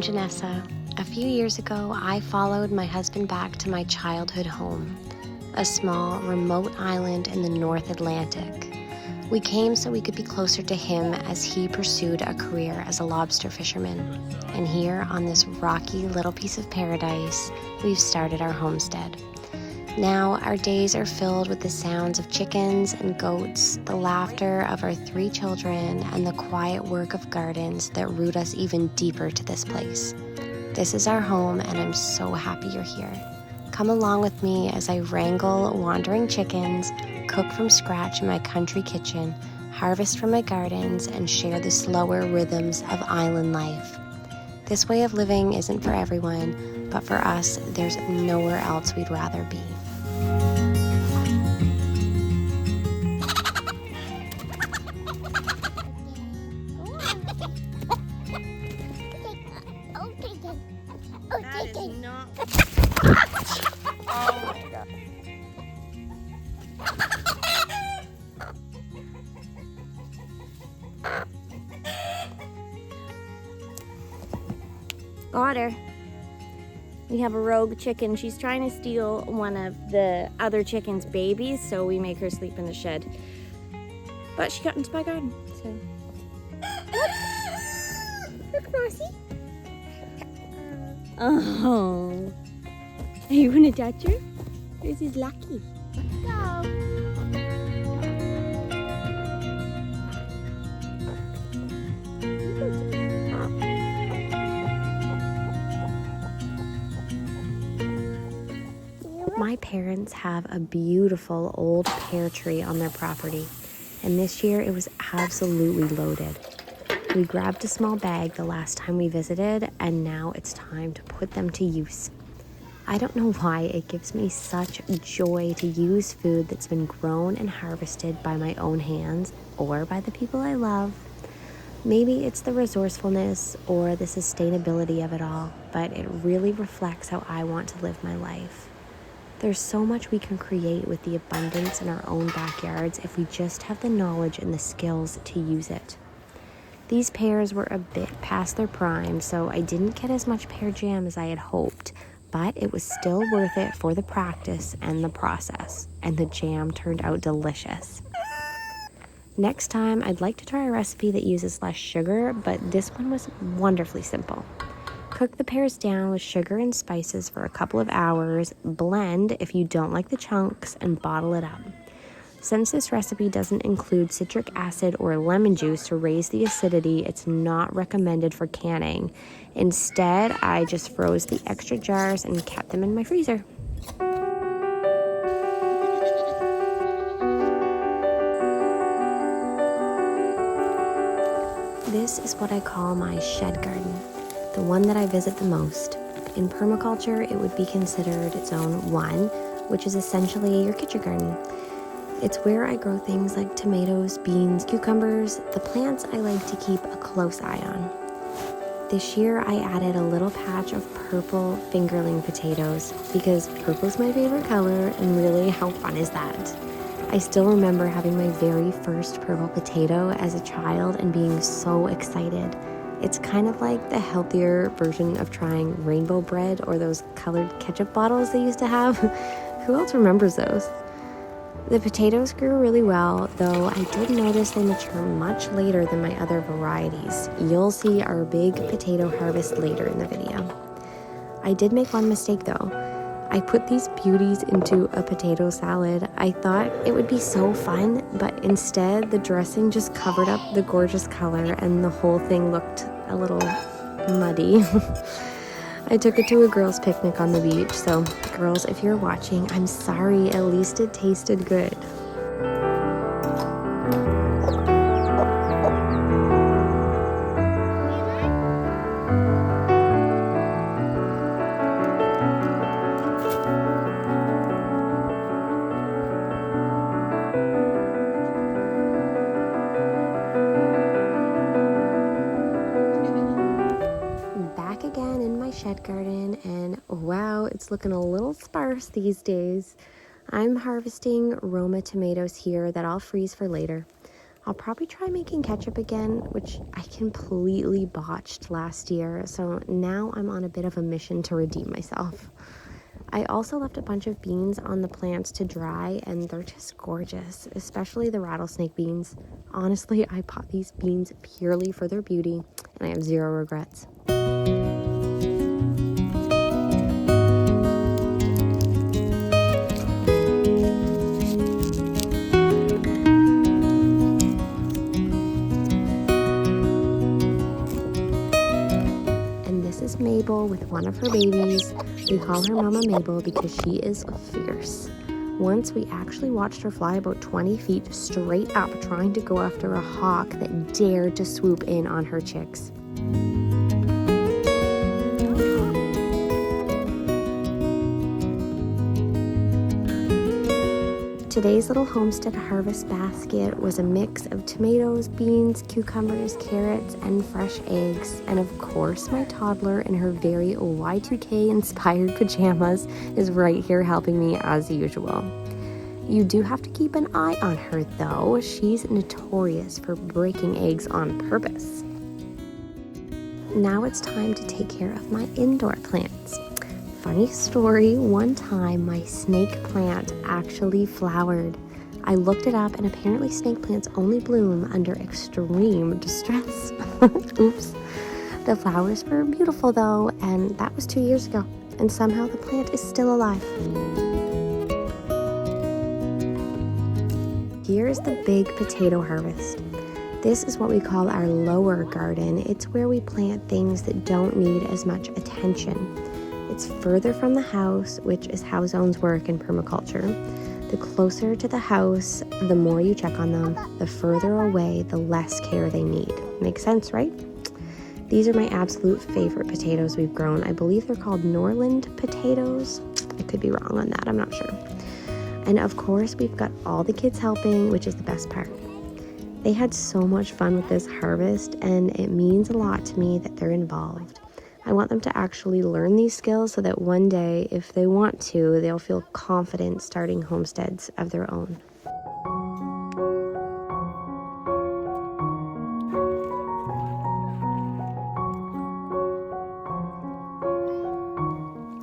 Janessa. A few years ago, I followed my husband back to my childhood home, a small, remote island in the North Atlantic. We came so we could be closer to him as he pursued a career as a lobster fisherman. And here, on this rocky little piece of paradise, we've started our homestead. Now, our days are filled with the sounds of chickens and goats, the laughter of our 3 children, and the quiet work of gardens that root us even deeper to this place. This is our home, and I'm so happy you're here. Come along with me as I wrangle wandering chickens, cook from scratch in my country kitchen, harvest from my gardens, and share the slower rhythms of island life. This way of living isn't for everyone, but for us, there's nowhere else we'd rather be. That is not. Oh my god. Got her. We have a rogue chicken. She's trying to steal one of the other chicken's babies, so we make her sleep in the shed. But she got into my garden, so. Look, Frosty. Oh. Are you gonna touch her? This is lucky. Let's go. My parents have a beautiful old pear tree on their property, and this year it was absolutely loaded. We grabbed a small bag the last time we visited, and now it's time to put them to use. I don't know why it gives me such joy to use food that's been grown and harvested by my own hands or by the people I love. Maybe it's the resourcefulness or the sustainability of it all, but it really reflects how I want to live my life. There's so much we can create with the abundance in our own backyards if we just have the knowledge and the skills to use it. These pears were a bit past their prime, so I didn't get as much pear jam as I had hoped, but it was still worth it for the practice and the process, and the jam turned out delicious. Next time, I'd like to try a recipe that uses less sugar, but this one was wonderfully simple. Cook the pears down with sugar and spices for a couple of hours, blend if you don't like the chunks, and bottle it up. Since this recipe doesn't include citric acid or lemon juice to raise the acidity, it's not recommended for canning. Instead, I just froze the extra jars and kept them in my freezer. This is what I call my shed garden, the one that I visit the most. In permaculture, it would be considered zone 1, which is essentially your kitchen garden. It's where I grow things like tomatoes, beans, cucumbers, the plants I like to keep a close eye on. This year I added a little patch of purple fingerling potatoes because purple's my favorite color, and really, how fun is that? I still remember having my very first purple potato as a child and being so excited. It's kind of like the healthier version of trying rainbow bread or those colored ketchup bottles they used to have. Who else remembers those? The potatoes grew really well, though I did notice they mature much later than my other varieties. You'll see our big potato harvest later in the video. I did make one mistake though. I put these beauties into a potato salad. I thought it would be so fun, but instead the dressing just covered up the gorgeous color and the whole thing looked a little muddy. I took it to a girls' picnic on the beach, so girls, if you're watching, I'm sorry, at least it tasted good. Back again in my shed garden, and wow, it's looking a little sparse these days. I'm harvesting Roma tomatoes here that I'll freeze for later. I'll probably try making ketchup again, which I completely botched last year, so now I'm on a bit of a mission to redeem myself. I also left a bunch of beans on the plants to dry, and they're just gorgeous, especially the rattlesnake beans. Honestly, I bought these beans purely for their beauty, and I have zero regrets. This is Mabel with one of her babies. We call her Mama Mabel because she is fierce. Once we actually watched her fly about 20 feet straight up trying to go after a hawk that dared to swoop in on her chicks. Today's little homestead harvest basket was a mix of tomatoes, beans, cucumbers, carrots, and fresh eggs. And of course, my toddler in her very Y2K inspired pajamas is right here helping me as usual. You do have to keep an eye on her though. She's notorious for breaking eggs on purpose. Now it's time to take care of my indoor plants. Funny story, one time my snake plant actually flowered. I looked it up and apparently snake plants only bloom under extreme distress. Oops. The flowers were beautiful though, and that was 2 years ago, and somehow the plant is still alive. Here's the big potato harvest. This is what we call our lower garden. It's where we plant things that don't need as much attention. It's further from the house, which is how zones work in permaculture. The closer to the house, the more you check on them. The further away, the less care they need. Makes sense, right? These are my absolute favorite potatoes we've grown. I believe they're called Norland potatoes. I could be wrong on that, I'm not sure. And of course, we've got all the kids helping, which is the best part. They had so much fun with this harvest, and it means a lot to me that they're involved. I want them to actually learn these skills so that one day, if they want to, they'll feel confident starting homesteads of their own.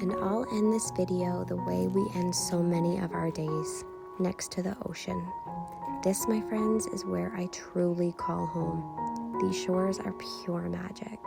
And I'll end this video the way we end so many of our days, next to the ocean. This, my friends, is where I truly call home. These shores are pure magic.